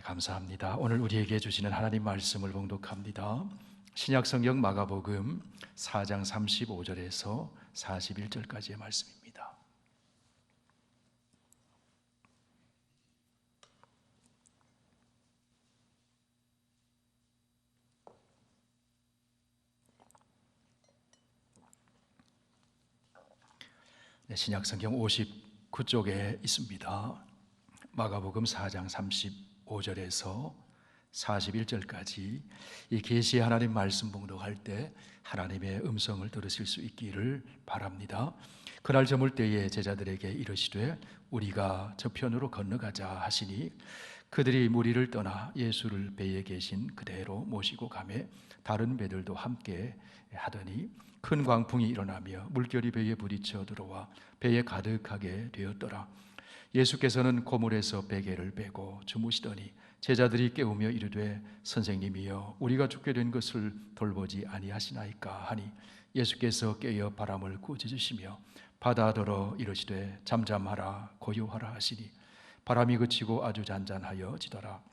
감사합니다. 오늘 우리에게 주시는 하나님 말씀을 봉독합니다. 신약성경 마가복음 4장 35절에서 41절까지의 말씀입니다. 신약성경 59쪽에 있습니다. 마가복음 4장 35절에서 41절까지 이 계시의 하나님 말씀 봉독할 때 하나님의 음성을 들으실 수 있기를 바랍니다. 그날 저물 때에 제자들에게 이르시되 우리가 저편으로 건너가자 하시니 그들이 무리를 떠나 예수를 배에 계신 그대로 모시고 가매 다른 배들도 함께 하더니 큰 광풍이 일어나며 물결이 배에 부딪혀 들어와 배에 가득하게 되었더라. 예수께서는 고물에서 베개를 빼고 주무시더니 제자들이 깨우며 이르되 선생님이여 우리가 죽게 된 것을 돌보지 아니하시나이까 하니 예수께서 깨어 바람을 꾸짖으시며 바다더러 이르시되 잠잠하라 고요하라 하시니 바람이 그치고 아주 잔잔하여 지더라.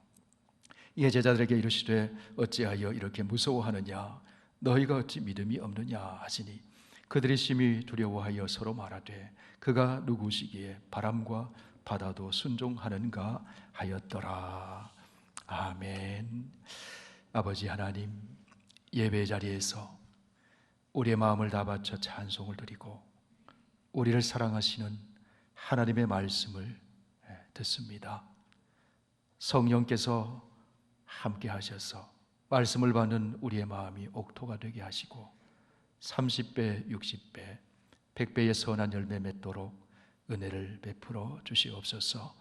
이에 제자들에게 이르시되 어찌하여 이렇게 무서워하느냐 너희가 어찌 믿음이 없느냐 하시니 그들이 심히 두려워하여 서로 말하되 그가 누구시기에 바람과 바다도 순종하는가 하였더라. 아멘. 아버지 하나님, 예배 자리에서 우리의 마음을 다 바쳐 찬송을 드리고 우리를 사랑하시는 하나님의 말씀을 듣습니다. 성령께서 함께 하셔서 말씀을 받는 우리의 마음이 옥토가 되게 하시고 30배, 60배, 100배의 선한 열매 맺도록 은혜를 베풀어 주시옵소서.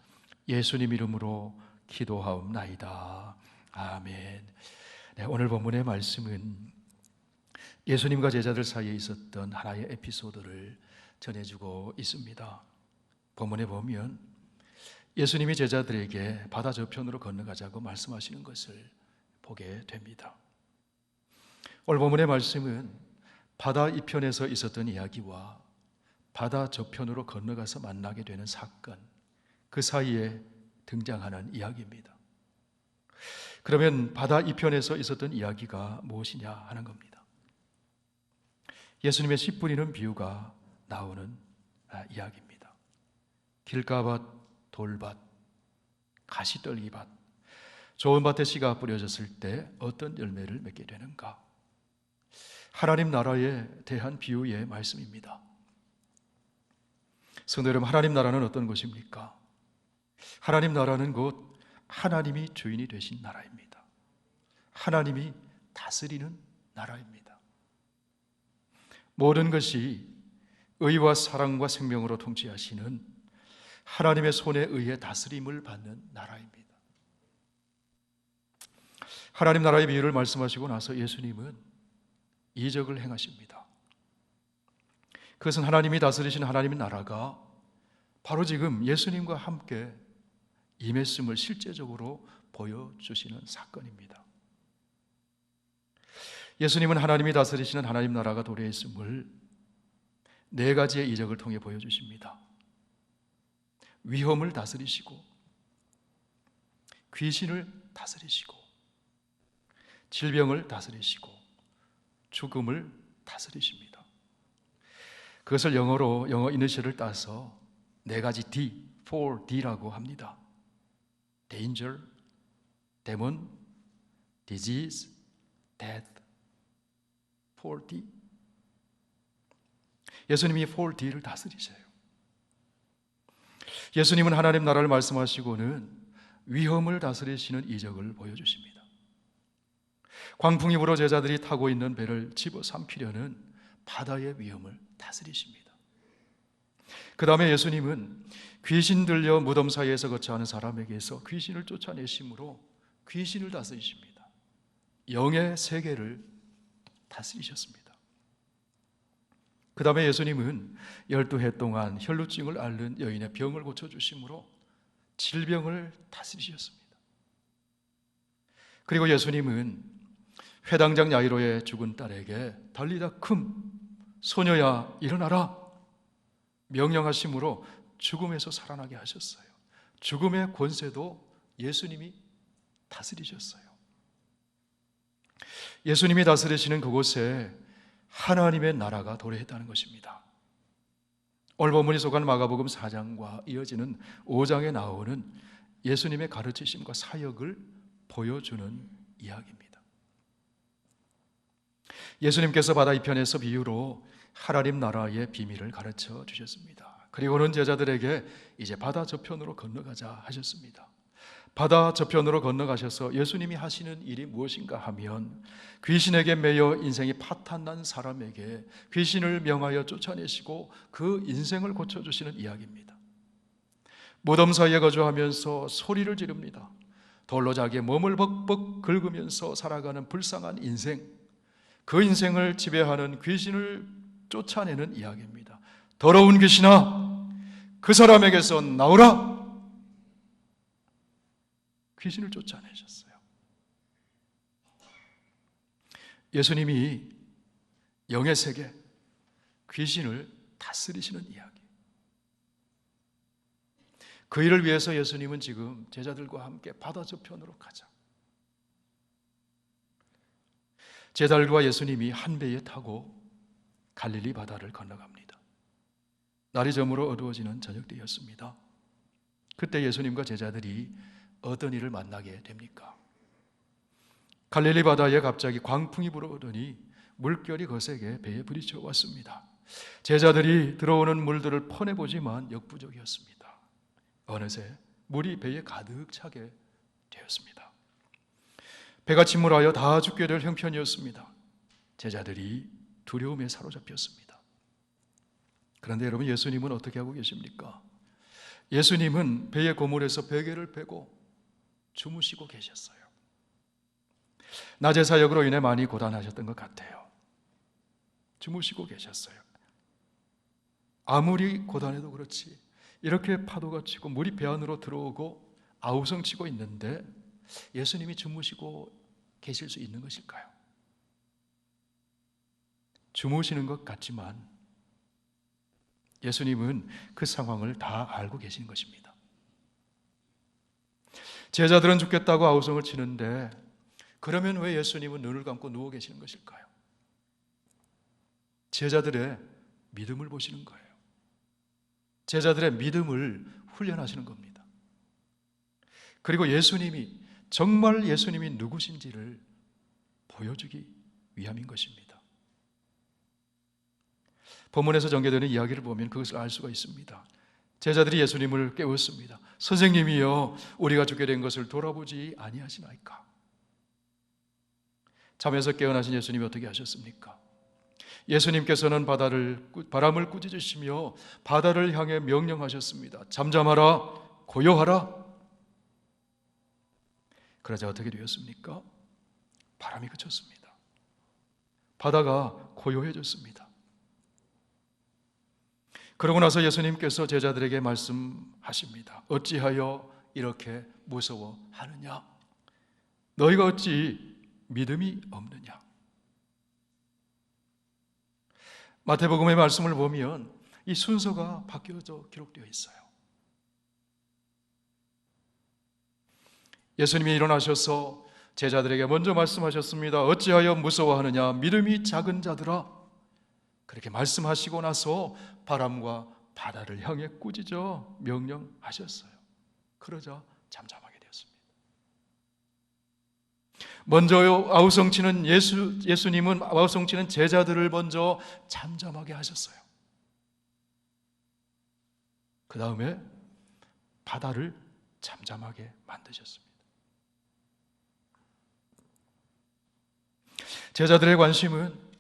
예수님 이름으로 기도하옵나이다. 아멘. 네, 오늘 본문의 말씀은 예수님과 제자들 사이에 있었던 하나의 에피소드를 전해주고 있습니다. 본문에 보면 예수님이 제자들에게 바다 저편으로 건너가자고 말씀하시는 것을 보게 됩니다. 오늘 본문의 말씀은 바다 이편에서 있었던 이야기와 바다 저편으로 건너가서 만나게 되는 사건, 그 사이에 등장하는 이야기입니다. 그러면 바다 이편에서 있었던 이야기가 무엇이냐 하는 겁니다. 예수님의 씨 뿌리는 비유가 나오는 이야기입니다. 길가밭, 돌밭, 가시떨기밭, 좋은 밭에 씨가 뿌려졌을 때 어떤 열매를 맺게 되는가? 하나님 나라에 대한 비유의 말씀입니다. 성도 여러분, 하나님 나라는 어떤 것입니까? 하나님 나라는 곧 하나님이 주인이 되신 나라입니다. 하나님이 다스리는 나라입니다. 모든 것이 의와 사랑과 생명으로 통치하시는 하나님의 손에 의해 다스림을 받는 나라입니다. 하나님 나라의 비유를 말씀하시고 나서 예수님은 이적을 행하십니다. 그것은 하나님이 다스리신 하나님의 나라가 바로 지금 예수님과 함께 임했음을 실제적으로 보여주시는 사건입니다. 예수님은 하나님이 다스리시는 하나님 나라가 도래했음을 네 가지의 이적을 통해 보여주십니다. 위험을 다스리시고, 귀신을 다스리시고, 질병을 다스리시고, 죽음을 다스리십니다. 그것을 영어 이니셜을 따서 네 가지 D, 4D라고 합니다. Danger, Demon, Disease, Death. 4D. 예수님이 4D를 다스리세요. 예수님은 하나님 나라를 말씀하시고는 위험을 다스리시는 이적을 보여주십니다. 광풍이 불어 제자들이 타고 있는 배를 집어삼키려는 바다의 위험을 다스리십니다. 그 다음에 예수님은 귀신 들려 무덤 사이에서 거처하는 사람에게서 귀신을 쫓아내심으로 귀신을 다스리십니다. 영의 세계를 다스리셨습니다. 그 다음에 예수님은 12해 동안 혈루증을 앓는 여인의 병을 고쳐주심으로 질병을 다스리셨습니다. 그리고 예수님은 회당장 야이로의 죽은 딸에게 달리다 쿰 소녀야 일어나라 명령하심으로 죽음에서 살아나게 하셨어요. 죽음의 권세도 예수님이 다스리셨어요. 예수님이 다스리시는 그곳에 하나님의 나라가 도래했다는 것입니다. 오늘 본문이 속한 마가복음 4장과 이어지는 5장에 나오는 예수님의 가르치심과 사역을 보여주는 이야기입니다. 예수님께서 바다 이편에서 비유로 하나님 나라의 비밀을 가르쳐 주셨습니다. 그리고는 제자들에게 이제 바다 저편으로 건너가자 하셨습니다. 바다 저편으로 건너가셔서 예수님이 하시는 일이 무엇인가 하면 귀신에게 매여 인생이 파탄난 사람에게 귀신을 명하여 쫓아내시고 그 인생을 고쳐주시는 이야기입니다. 무덤 사이에 거주하면서 소리를 지릅니다. 돌로 자기의 몸을 벅벅 긁으면서 살아가는 불쌍한 인생, 그 인생을 지배하는 귀신을 쫓아내는 이야기입니다. 더러운 귀신아, 그 사람에게서 나오라! 귀신을 쫓아내셨어요. 예수님이 영의 세계, 귀신을 다스리시는 이야기. 그 일을 위해서 예수님은 지금 제자들과 함께 바다 저편으로 가자. 제자들과 예수님이 한 배에 타고 갈릴리 바다를 건너갑니다. 날이 저물어 어두워지는 저녁 때였습니다. 그때 예수님과 제자들이 어떤 일을 만나게 됩니까? 갈릴리 바다에 갑자기 광풍이 불어오더니 물결이 거세게 배에 부딪혀 왔습니다. 제자들이 들어오는 물들을 퍼내보지만 역부족이었습니다. 어느새 물이 배에 가득 차게 되었습니다. 배가 침몰하여 다 죽게 될 형편이었습니다. 제자들이 두려움에 사로잡혔습니다. 그런데 여러분, 예수님은 어떻게 하고 계십니까? 예수님은 배의 고물에서 베개를 베고 주무시고 계셨어요. 낮의 사역으로 인해 많이 고단하셨던 것 같아요. 주무시고 계셨어요. 아무리 고단해도 그렇지 이렇게 파도가 치고 물이 배 안으로 들어오고 아우성치고 있는데 예수님이 주무시고 계실 수 있는 것일까요? 주무시는 것 같지만 예수님은 그 상황을 다 알고 계신 것입니다. 제자들은 죽겠다고 아우성을 치는데 그러면 왜 예수님은 눈을 감고 누워 계시는 것일까요? 제자들의 믿음을 보시는 거예요. 제자들의 믿음을 훈련하시는 겁니다. 그리고 예수님이 정말 예수님이 누구신지를 보여주기 위함인 것입니다. 본문에서 전개되는 이야기를 보면 그것을 알 수가 있습니다. 제자들이 예수님을 깨웠습니다. 선생님이여, 우리가 죽게 된 것을 돌아보지 아니하시나이까? 잠에서 깨어나신 예수님이 어떻게 하셨습니까? 예수님께서는 바람을 꾸짖으시며 바다를 향해 명령하셨습니다. 잠잠하라, 고요하라. 그러자 어떻게 되었습니까? 바람이 그쳤습니다. 바다가 고요해졌습니다. 그러고 나서 예수님께서 제자들에게 말씀하십니다. 어찌하여 이렇게 무서워하느냐? 너희가 어찌 믿음이 없느냐? 마태복음의 말씀을 보면 이 순서가 바뀌어져 기록되어 있어요. 예수님이 일어나셔서 제자들에게 먼저 말씀하셨습니다. 어찌하여 무서워하느냐? 믿음이 작은 자들아. 그렇게 말씀하시고 나서 바람과 바다를 향해 꾸짖어 명령하셨어요. 그러자 잠잠하게 되었습니다. 먼저 아우성치는 예수님은 아우성치는 제자들을 먼저 잠잠하게 하셨어요. 그 다음에 바다를 잠잠하게 만드셨습니다. 제자들의 관심은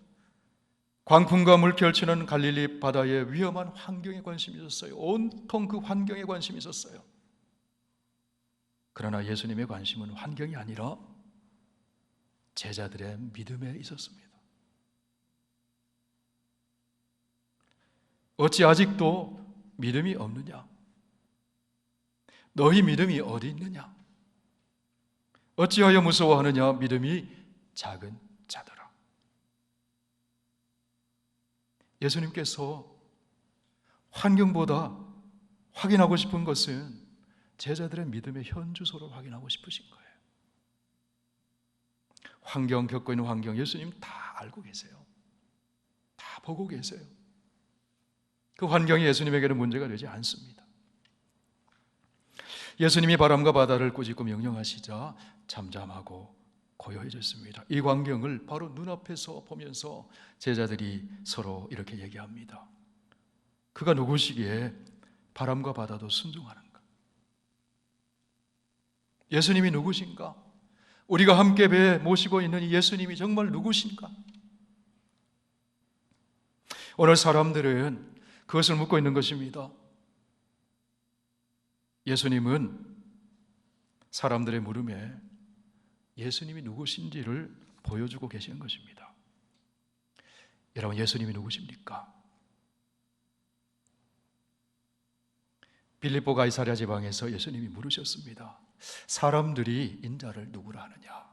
광풍과 물결치는 갈릴리 바다의 위험한 환경에 관심이 있었어요. 온통 그 환경에 관심이 있었어요. 그러나 예수님의 관심은 환경이 아니라 제자들의 믿음에 있었습니다. 어찌 아직도 믿음이 없느냐? 너희 믿음이 어디 있느냐? 어찌하여 무서워하느냐? 믿음이 작은 자들아. 예수님께서 환경보다 확인하고 싶은 것은 제자들의 믿음의 현주소를 확인하고 싶으신 거예요. 환경, 겪고 있는 환경 예수님 다 알고 계세요. 다 보고 계세요. 그 환경이 예수님에게는 문제가 되지 않습니다. 예수님이 바람과 바다를 꾸짖고 명령하시자 잠잠하고 고요해졌습니다. 이 광경을 바로 눈앞에서 보면서 제자들이 서로 이렇게 얘기합니다. 그가 누구시기에 바람과 바다도 순종하는가? 예수님이 누구신가? 우리가 함께 배에 모시고 있는 이 예수님이 정말 누구신가? 오늘 사람들은 그것을 묻고 있는 것입니다. 예수님은 사람들의 물음에 예수님이 누구신지를 보여주고 계시는 것입니다. 여러분, 예수님이 누구십니까? 빌립보 가이사랴 지방에서 예수님이 물으셨습니다. 사람들이 인자를 누구라 하느냐?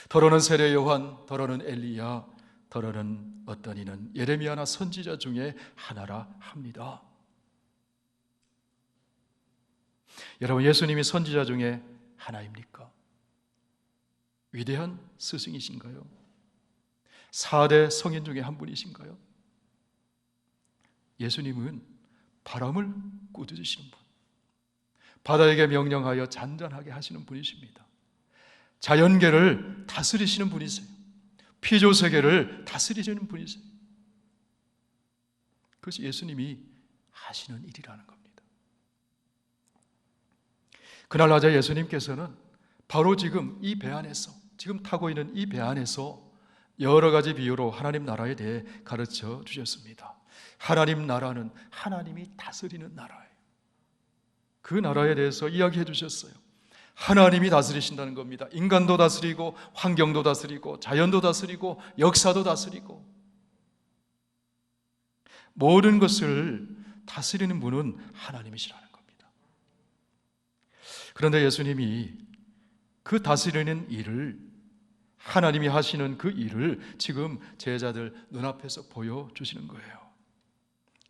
더러는 세례 요한, 더러는 엘리야, 더러는 어떤 이는 예레미야나 선지자 중에 하나라 합니다. 여러분, 예수님이 선지자 중에 하나입니까? 위대한 스승이신가요? 4대 성인 중에 한 분이신가요? 예수님은 바람을 꾸짖으시는 분, 바다에게 명령하여 잔잔하게 하시는 분이십니다. 자연계를 다스리시는 분이세요. 피조세계를 다스리시는 분이세요. 그것이 예수님이 하시는 일이라는 겁니다. 그날 낮에 예수님께서는 바로 지금 이 배 안에서, 지금 타고 있는 이 배 안에서 여러 가지 비유로 하나님 나라에 대해 가르쳐 주셨습니다. 하나님 나라는 하나님이 다스리는 나라예요. 그 나라에 대해서 이야기해 주셨어요. 하나님이 다스리신다는 겁니다. 인간도 다스리고 환경도 다스리고 자연도 다스리고 역사도 다스리고 모든 것을 다스리는 분은 하나님이시라는 겁니다. 그런데 예수님이 그 다스리는 일을, 하나님이 하시는 그 일을 지금 제자들 눈앞에서 보여주시는 거예요.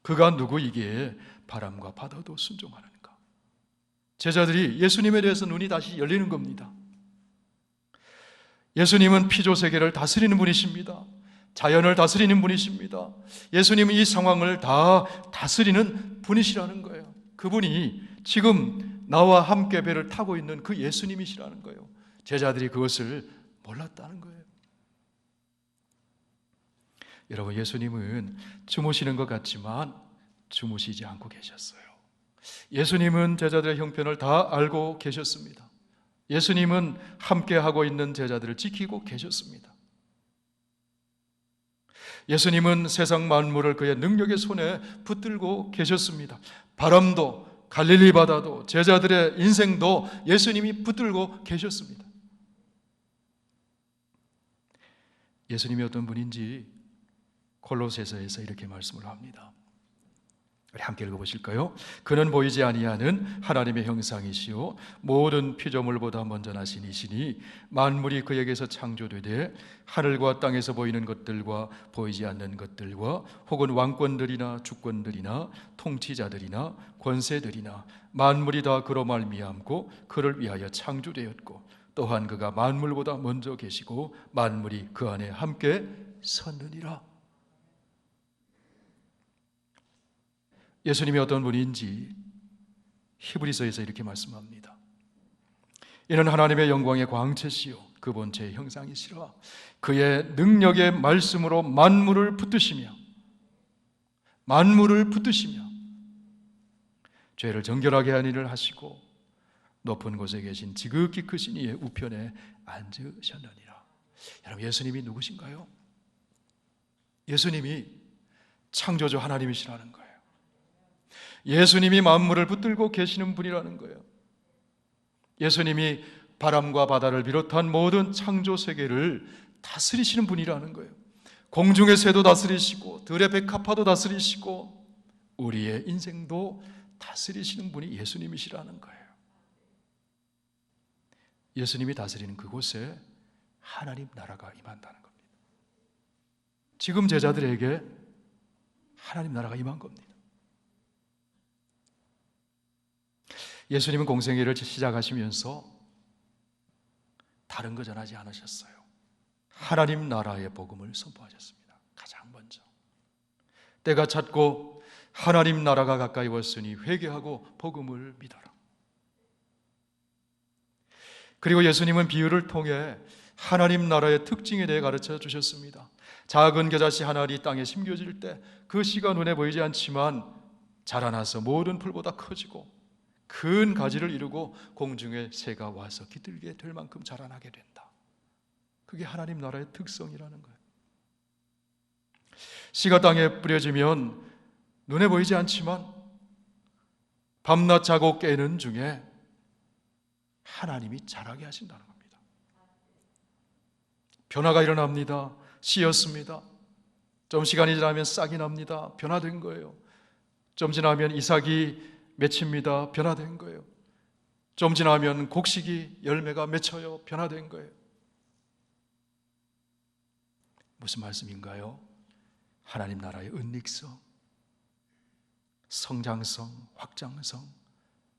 그가 누구이기에 바람과 바다도 순종하는가? 제자들이 예수님에 대해서 눈이 다시 열리는 겁니다. 예수님은 피조세계를 다스리는 분이십니다. 자연을 다스리는 분이십니다. 예수님은 이 상황을 다 다스리는 분이시라는 거예요. 그분이 지금 나와 함께 배를 타고 있는 그 예수님이시라는 거예요. 제자들이 그것을 몰랐다는 거예요. 여러분, 예수님은 주무시는 것 같지만 주무시지 않고 계셨어요. 예수님은 제자들의 형편을 다 알고 계셨습니다. 예수님은 함께하고 있는 제자들을 지키고 계셨습니다. 예수님은 세상 만물을 그의 능력의 손에 붙들고 계셨습니다. 바람도 갈릴리 바다도 제자들의 인생도 예수님이 붙들고 계셨습니다. 예수님이 어떤 분인지 골로새서에서 이렇게 말씀을 합니다. 우리 함께 읽어보실까요? 그는 보이지 아니하는 하나님의 형상이시요 모든 피조물보다 먼저 나신 이시니 만물이 그에게서 창조되되 하늘과 땅에서 보이는 것들과 보이지 않는 것들과 혹은 왕권들이나 주권들이나 통치자들이나 권세들이나 만물이 다 그로 말미암고 그를 위하여 창조되었고 또한 그가 만물보다 먼저 계시고 만물이 그 안에 함께 섰느니라. 예수님이 어떤 분인지 히브리서에서 이렇게 말씀합니다. 이는 하나님의 영광의 광채시요 그 본체의 형상이시라. 그의 능력의 말씀으로 만물을 붙드시며 죄를 정결하게 하는 일을 하시고 높은 곳에 계신 지극히 크신 이의 우편에 앉으셨느니라. 여러분, 예수님이 누구신가요? 예수님이 창조주 하나님이시라는 거예요. 예수님이 만물을 붙들고 계시는 분이라는 거예요. 예수님이 바람과 바다를 비롯한 모든 창조 세계를 다스리시는 분이라는 거예요. 공중의 새도 다스리시고 들의 백합화도 다스리시고 우리의 인생도 다스리시는 분이 예수님이시라는 거예요. 예수님이 다스리는 그곳에 하나님 나라가 임한다는 겁니다. 지금 제자들에게 하나님 나라가 임한 겁니다. 예수님은 공생애를 시작하시면서 다른 거 전하지 않으셨어요. 하나님 나라의 복음을 선포하셨습니다. 가장 먼저 때가 찼고 하나님 나라가 가까이 왔으니 회개하고 복음을 믿어라. 그리고 예수님은 비유를 통해 하나님 나라의 특징에 대해 가르쳐 주셨습니다. 작은 겨자씨 한 알이 땅에 심겨질 때 그 씨가 눈에 보이지 않지만 자라나서 모든 풀보다 커지고 큰 가지를 이루고 공중에 새가 와서 깃들게 될 만큼 자라나게 된다. 그게 하나님 나라의 특성이라는 거예요. 씨가 땅에 뿌려지면 눈에 보이지 않지만 밤낮 자고 깨는 중에 하나님이 자라게 하신다는 겁니다. 변화가 일어납니다. 씨였습니다. 좀 시간이 지나면 싹이 납니다. 변화된 거예요. 좀 지나면 이삭이 맺힙니다. 변화된 거예요. 좀 지나면 곡식이 열매가 맺혀요. 변화된 거예요. 무슨 말씀인가요? 하나님 나라의 은닉성, 성장성, 확장성,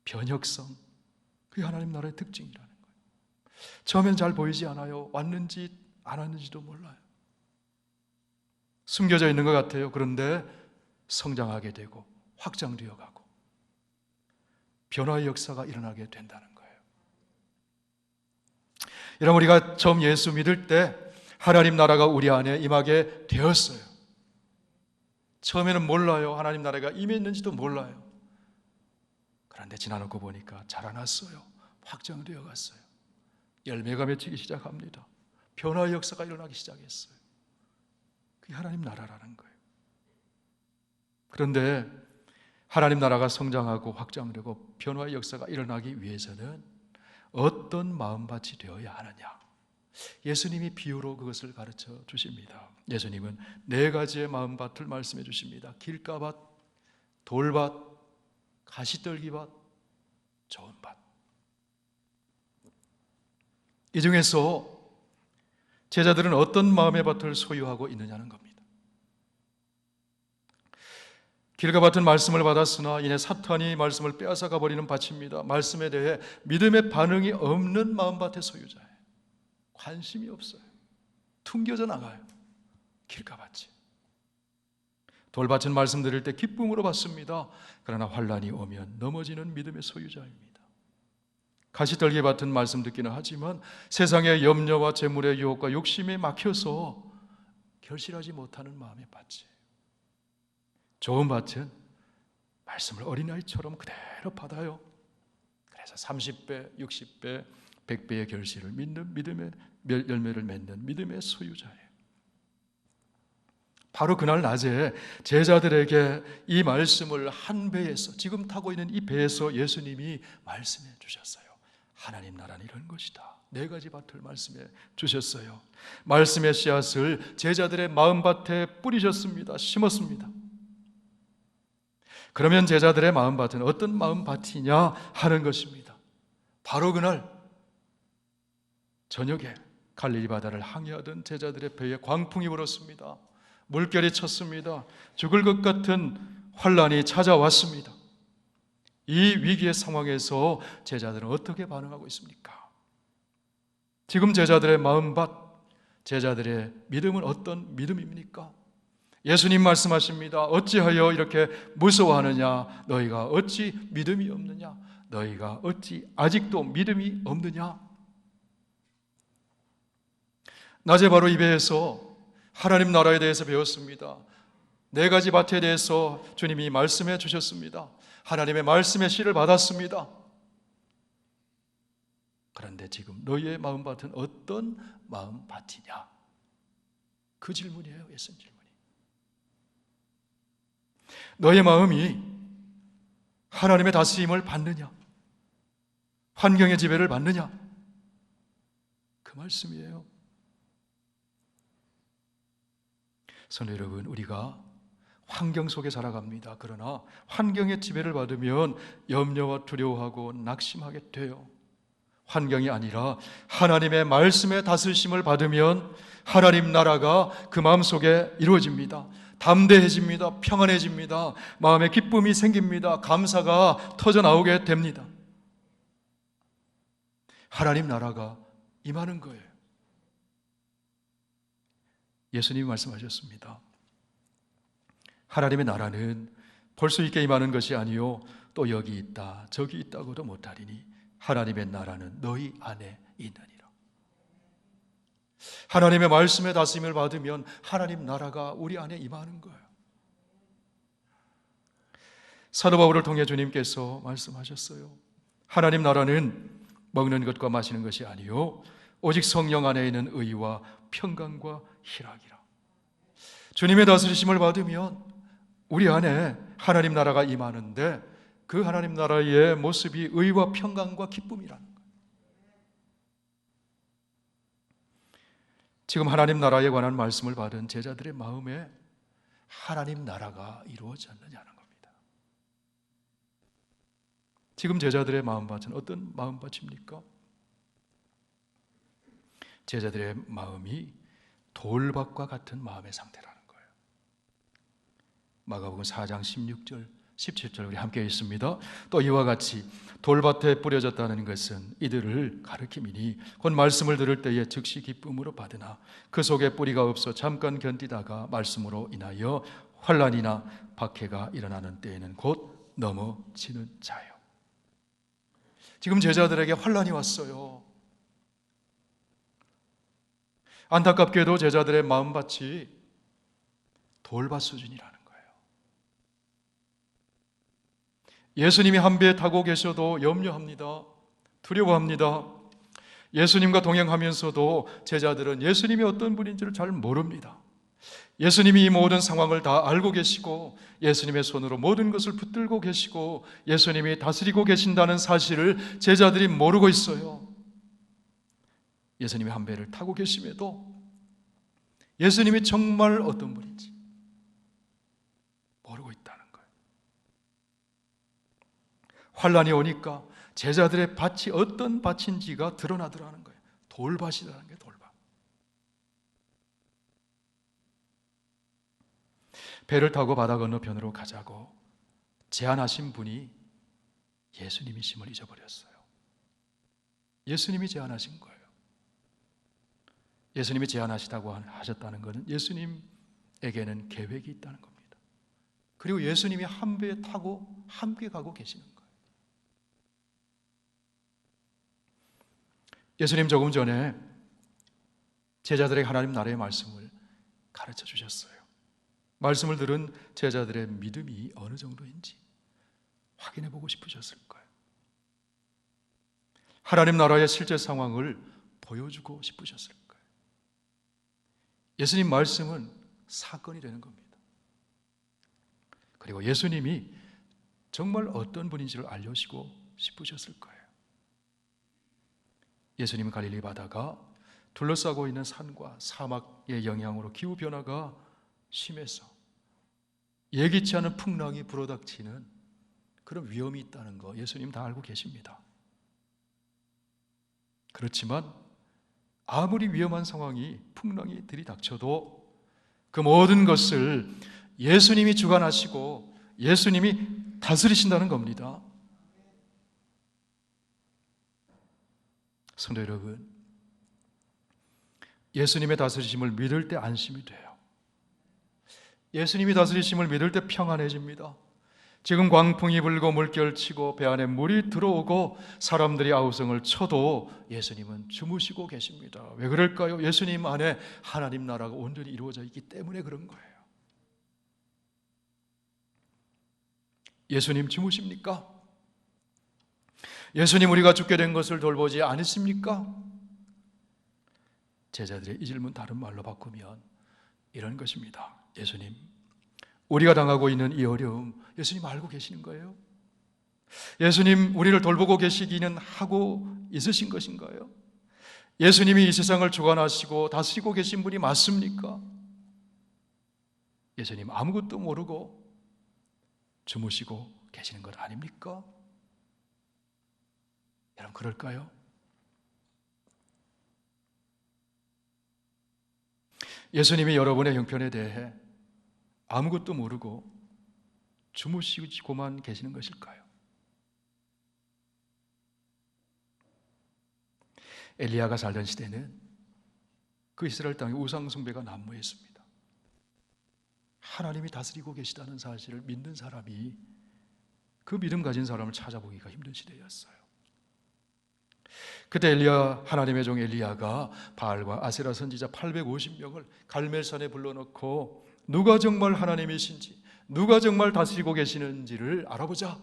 변혁성, 그게 하나님 나라의 특징이라는 거예요. 처음엔 잘 보이지 않아요. 왔는지 안 왔는지도 몰라요. 숨겨져 있는 것 같아요. 그런데 성장하게 되고 확장되어 가고 변화의 역사가 일어나게 된다는 거예요. 여러분, 우리가 처음 예수 믿을 때 하나님 나라가 우리 안에 임하게 되었어요. 처음에는 몰라요. 하나님 나라가 임했는지도 몰라요. 그런데 지나놓고 보니까 자라났어요. 확장되어 갔어요. 열매가 맺히기 시작합니다. 변화의 역사가 일어나기 시작했어요. 그게 하나님 나라라는 거예요. 그런데 하나님 나라가 성장하고 확장되고 변화의 역사가 일어나기 위해서는 어떤 마음밭이 되어야 하느냐? 예수님이 비유로 그것을 가르쳐 주십니다. 예수님은 4가지의 마음밭을 말씀해 주십니다. 길가밭, 돌밭, 가시떨기밭, 좋은 밭. 이 중에서 제자들은 어떤 마음의 밭을 소유하고 있느냐는 겁니다. 길가밭은 말씀을 받았으나 이내 사탄이 말씀을 빼앗아가 버리는 밭입니다. 말씀에 대해 믿음의 반응이 없는 마음밭의 소유자예요. 관심이 없어요. 퉁겨져 나가요. 길가밭이. 돌밭은 말씀 드릴 때 기쁨으로 받습니다. 그러나 환난이 오면 넘어지는 믿음의 소유자입니다. 가시떨기밭은 말씀 듣기는 하지만 세상의 염려와 재물의 유혹과 욕심에 막혀서 결실하지 못하는 마음의 밭이에요. 좋은 밭은 말씀을 어린아이처럼 그대로 받아요. 그래서 30배, 60배, 100배의 결실을 믿는 믿음의 열매를 맺는 믿음의 소유자예요. 바로 그날 낮에 제자들에게 이 말씀을 한 배에서, 지금 타고 있는 이 배에서 예수님이 말씀해 주셨어요. 하나님 나라는 이런 것이다. 4가지 밭을 말씀해 주셨어요. 말씀의 씨앗을 제자들의 마음밭에 뿌리셨습니다. 심었습니다. 그러면 제자들의 마음밭은 어떤 마음밭이냐 하는 것입니다. 바로 그날 저녁에 갈릴리 바다를 항해하던 제자들의 배에 광풍이 불었습니다. 물결이 쳤습니다. 죽을 것 같은 환난이 찾아왔습니다. 이 위기의 상황에서 제자들은 어떻게 반응하고 있습니까? 지금 제자들의 마음밭, 제자들의 믿음은 어떤 믿음입니까? 예수님 말씀하십니다. 어찌하여 이렇게 무서워하느냐? 너희가 어찌 믿음이 없느냐? 너희가 어찌 아직도 믿음이 없느냐? 낮에 바로 이 배에서 하나님 나라에 대해서 배웠습니다. 4가지 밭에 대해서 주님이 말씀해 주셨습니다. 하나님의 말씀의 씨를 받았습니다. 그런데 지금 너희의 마음밭은 어떤 마음밭이냐? 그 질문이에요. 예수님 질문이. 너의 마음이 하나님의 다스림을 받느냐? 환경의 지배를 받느냐? 그 말씀이에요. 성도 여러분, 우리가 환경 속에 살아갑니다. 그러나 환경의 지배를 받으면 염려와 두려워하고 낙심하게 돼요. 환경이 아니라 하나님의 말씀의 다스림을 받으면 하나님 나라가 그 마음속에 이루어집니다. 담대해집니다. 평안해집니다. 마음에 기쁨이 생깁니다. 감사가 터져나오게 됩니다. 하나님 나라가 임하는 거예요. 예수님이 말씀하셨습니다. 하나님의 나라는 볼 수 있게 임하는 것이 아니요 또 여기 있다 저기 있다고도 못하리니 하나님의 나라는 너희 안에 있느니라. 하나님의 말씀의 다스림을 받으면 하나님 나라가 우리 안에 임하는 거예요. 사도 바울을 통해 주님께서 말씀하셨어요. 하나님 나라는 먹는 것과 마시는 것이 아니요 오직 성령 안에 있는 의와 평강과 희락이라. 주님의 다스리심을 받으면 우리 안에 하나님 나라가 임하는데 그 하나님 나라의 모습이 의와 평강과 기쁨이라는 거예요. 지금 하나님 나라에 관한 말씀을 받은 제자들의 마음에 하나님 나라가 이루어졌느냐는 겁니다. 지금 제자들의 마음밭은 어떤 마음밭입니까? 제자들의 마음이 돌밭과 같은 마음의 상태라는 거예요. 마가복음 4장 16절 17절 우리 함께 읽습니다. 또 이와 같이 돌밭에 뿌려졌다는 것은 이들을 가리킴이니 곧 말씀을 들을 때에 즉시 기쁨으로 받으나 그 속에 뿌리가 없어 잠깐 견디다가 말씀으로 인하여 환난이나 박해가 일어나는 때에는 곧 넘어지는 자요. 지금 제자들에게 환난이 왔어요. 안타깝게도 제자들의 마음밭이 돌밭 수준이라는 거예요. 예수님이 한 배에 타고 계셔도 염려합니다. 두려워합니다. 예수님과 동행하면서도 제자들은 예수님이 어떤 분인지를 잘 모릅니다. 예수님이 이 모든 상황을 다 알고 계시고 예수님의 손으로 모든 것을 붙들고 계시고 예수님이 다스리고 계신다는 사실을 제자들이 모르고 있어요. 예수님이 한 배를 타고 계심에도 예수님이 정말 어떤 분인지 모르고 있다는 거예요. 환난이 오니까 제자들의 밭이 어떤 밭인지가 드러나더라는 거예요. 돌밭이라는 게 돌밭. 배를 타고 바다 건너편으로 가자고 제안하신 분이 예수님이심을 잊어버렸어요. 예수님이 제안하신 거예요. 예수님이 제안하시다고 하셨다는 것은 예수님에게는 계획이 있다는 겁니다. 그리고 예수님이 한 배에 타고 함께 가고 계시는 거예요. 예수님 조금 전에 제자들에게 하나님 나라의 말씀을 가르쳐 주셨어요. 말씀을 들은 제자들의 믿음이 어느 정도인지 확인해 보고 싶으셨을 거예요. 하나님 나라의 실제 상황을 보여주고 싶으셨을 거예요. 예수님 말씀은 사건이 되는 겁니다. 그리고 예수님이 정말 어떤 분인지를 알려주고 싶으셨을 거예요. 예수님은 갈릴리 바다가 둘러싸고 있는 산과 사막의 영향으로 기후변화가 심해서 예기치 않은 풍랑이 불어닥치는 그런 위험이 있다는 거 예수님 다 알고 계십니다. 그렇지만 아무리 위험한 상황이 풍랑이 들이닥쳐도 그 모든 것을 예수님이 주관하시고 예수님이 다스리신다는 겁니다. 성도 여러분, 예수님의 다스리심을 믿을 때 안심이 돼요. 예수님이 다스리심을 믿을 때 평안해집니다. 지금 광풍이 불고 물결치고 배 안에 물이 들어오고 사람들이 아우성을 쳐도 예수님은 주무시고 계십니다. 왜 그럴까요? 예수님 안에 하나님 나라가 온전히 이루어져 있기 때문에 그런 거예요. 예수님 주무십니까? 예수님 우리가 죽게 된 것을 돌보지 않으십니까? 제자들의 이 질문 다른 말로 바꾸면 이런 것입니다. 예수님, 우리가 당하고 있는 이 어려움 예수님 알고 계시는 거예요? 예수님 우리를 돌보고 계시기는 하고 있으신 것인가요? 예수님이 이 세상을 주관하시고 다스리고 계신 분이 맞습니까? 예수님 아무것도 모르고 주무시고 계시는 것 아닙니까? 여러분 그럴까요? 예수님이 여러분의 형편에 대해 아무것도 모르고 주무시고만 계시는 것일까요? 엘리야가 살던 시대는 그 이스라엘 땅에 우상 숭배가 난무했습니다. 하나님이 다스리고 계시다는 사실을 믿는 사람이, 그 믿음 가진 사람을 찾아보기가 힘든 시대였어요. 그때 하나님의 종 엘리야가 바알과 아세라 선지자 850명을 갈멜산에 불러놓고 누가 정말 하나님이신지, 누가 정말 다스리고 계시는지를 알아보자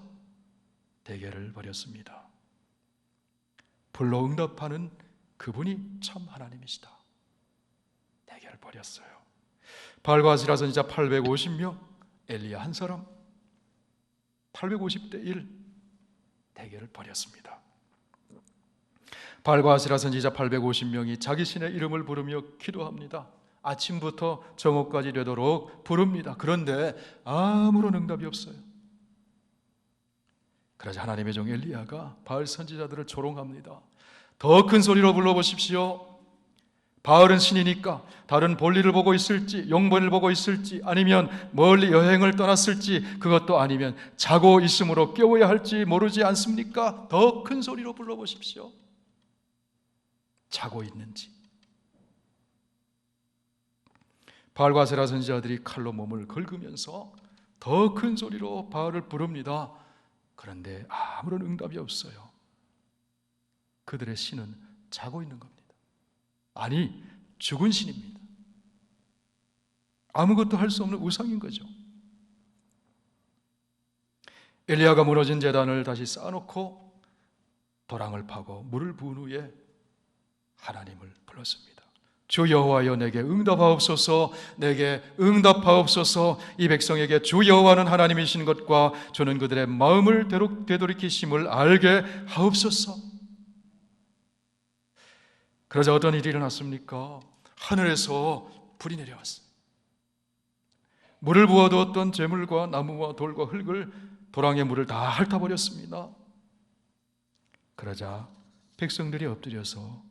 대결을 벌였습니다. 불러 응답하는 그분이 참 하나님이시다 대결을 벌였어요. 바알과 아세라 선지자 850명, 엘리야 한 사람, 850대 1 대결을 벌였습니다. 바알과 아세라 선지자 850명이 자기 신의 이름을 부르며 기도합니다. 아침부터 정오까지 되도록 부릅니다. 그런데 아무런 응답이 없어요. 그러자 하나님의 종 엘리야가 바알 선지자들을 조롱합니다. 더 큰 소리로 불러보십시오. 바알은 신이니까 다른 볼일을 보고 있을지, 용본을 보고 있을지, 아니면 멀리 여행을 떠났을지, 그것도 아니면 자고 있으므로 깨워야 할지 모르지 않습니까? 더 큰 소리로 불러보십시오. 자고 있는지. 바알과 아세라 선지자들이 칼로 몸을 긁으면서 더 큰 소리로 바알을 부릅니다. 그런데 아무런 응답이 없어요. 그들의 신은 자고 있는 겁니다. 아니, 죽은 신입니다. 아무것도 할 수 없는 우상인 거죠. 엘리야가 무너진 제단을 다시 쌓아놓고 도랑을 파고 물을 부은 후에 하나님을 불렀습니다. 주 여호와여, 내게 응답하옵소서, 내게 응답하옵소서. 이 백성에게 주 여호와는 하나님이신 것과 주는 그들의 마음을 되돌이키심을 알게 하옵소서. 그러자 어떤 일이 일어났습니까? 하늘에서 불이 내려왔어요. 물을 부어두었던 재물과 나무와 돌과 흙을, 도랑의 물을 다 핥아버렸습니다. 그러자 백성들이 엎드려서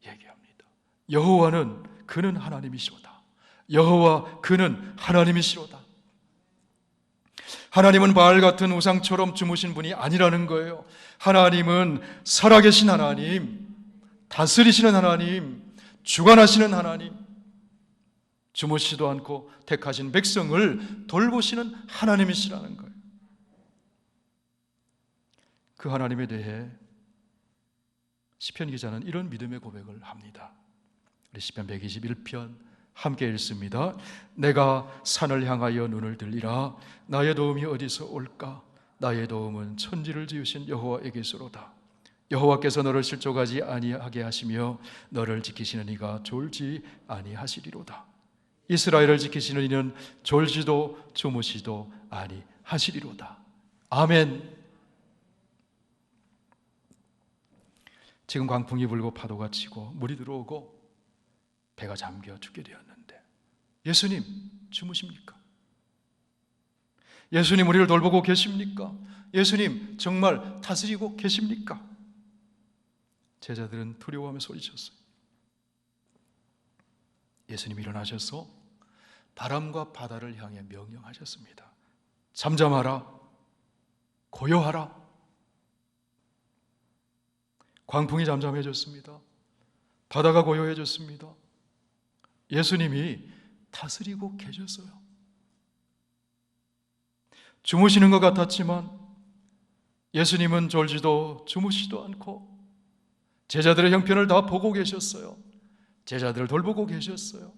얘기합니다. 여호와는 그는 하나님이시로다. 여호와 그는 하나님이시로다. 하나님은 바알 같은 우상처럼 주무신 분이 아니라는 거예요. 하나님은 살아계신 하나님, 다스리시는 하나님, 주관하시는 하나님, 주무시지도 않고 택하신 백성을 돌보시는 하나님이시라는 거예요. 그 하나님에 대해 시편 기자는 이런 믿음의 고백을 합니다. 우리 시편 121편 함께 읽습니다. 내가 산을 향하여 눈을 들리라. 나의 도움이 어디서 올까? 나의 도움은 천지를 지으신 여호와에게서로다. 여호와께서 너를 실족하지 아니하게 하시며 너를 지키시는 이가 졸지 아니하시리로다. 이스라엘을 지키시는 이는 졸지도 주무시도 아니하시리로다. 아멘. 지금 광풍이 불고 파도가 치고 물이 들어오고 배가 잠겨 죽게 되었는데 예수님 주무십니까? 예수님 우리를 돌보고 계십니까? 예수님 정말 다스리고 계십니까? 제자들은 두려워하며 소리쳤어요. 예수님이 일어나셔서 바람과 바다를 향해 명령하셨습니다. 잠잠하라, 고요하라. 광풍이 잠잠해졌습니다. 바다가 고요해졌습니다. 예수님이 다스리고 계셨어요. 주무시는 것 같았지만 예수님은 졸지도 주무시지도 않고 제자들의 형편을 다 보고 계셨어요. 제자들을 돌보고 계셨어요.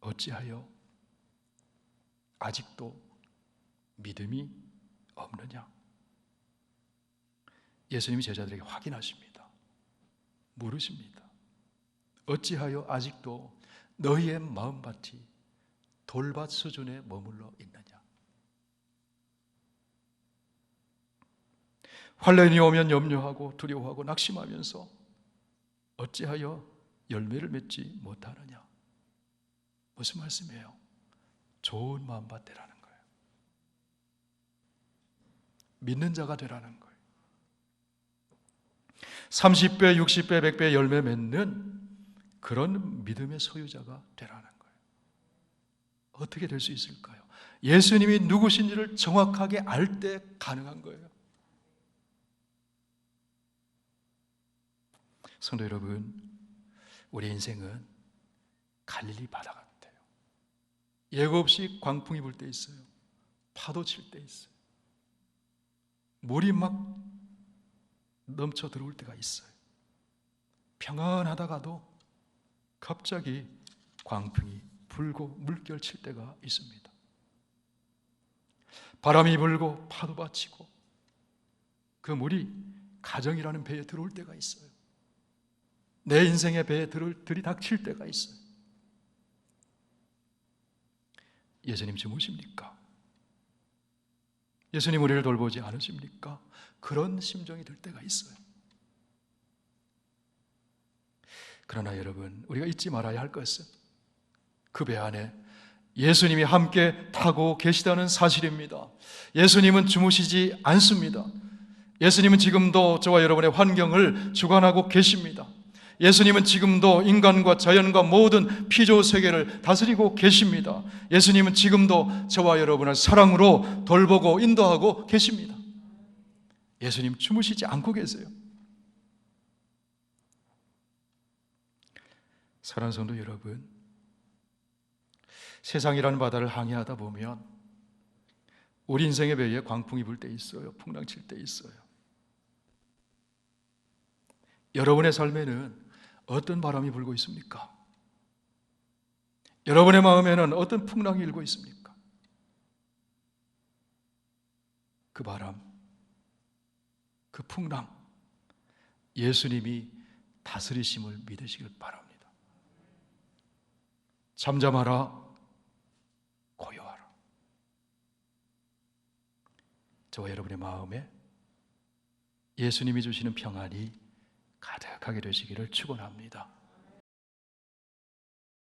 어찌하여 아직도 믿음이 없느냐? 예수님이 제자들에게 확인하십니다. 물으십니다. 어찌하여 아직도 너희의 마음밭이 돌밭 수준에 머물러 있느냐? 환난이 오면 염려하고 두려워하고 낙심하면서 어찌하여 열매를 맺지 못하느냐? 무슨 말씀이에요? 좋은 마음밭 되라는 거예요. 믿는 자가 되라는 거예요. 30배, 60배, 100배 열매 맺는 그런 믿음의 소유자가 되라는 거예요. 어떻게 될 수 있을까요? 예수님이 누구신지를 정확하게 알 때 가능한 거예요. 성도 여러분, 우리 인생은 갈릴리 바다 같아요. 예고 없이 광풍이 불 때 있어요. 파도 칠 때 있어요. 물이 막 넘쳐 들어올 때가 있어요. 평안하다가도 갑자기 광풍이 불고 물결 칠 때가 있습니다. 바람이 불고 파도가 치고 그 물이 가정이라는 배에 들어올 때가 있어요. 내 인생의 배에 들이닥칠 때가 있어요. 예수님 주무십니까? 예수님 우리를 돌보지 않으십니까? 그런 심정이 들 때가 있어요. 그러나 여러분, 우리가 잊지 말아야 할 것은 그 배 안에 예수님이 함께 타고 계시다는 사실입니다. 예수님은 주무시지 않습니다. 예수님은 지금도 저와 여러분의 환경을 주관하고 계십니다. 예수님은 지금도 인간과 자연과 모든 피조 세계를 다스리고 계십니다. 예수님은 지금도 저와 여러분을 사랑으로 돌보고 인도하고 계십니다. 예수님 주무시지 않고 계세요. 사랑하는 성도 여러분, 세상이라는 바다를 항해하다 보면 우리 인생의 배에 광풍이 불 때 있어요. 풍랑 칠 때 있어요. 여러분의 삶에는 어떤 바람이 불고 있습니까? 여러분의 마음에는 어떤 풍랑이 일고 있습니까? 그 바람, 그 풍랑, 예수님이 다스리심을 믿으시길 바랍니다. 잠잠하라, 고요하라. 저와 여러분의 마음에 예수님이 주시는 평안이 가득하게 되시기를 축원합니다.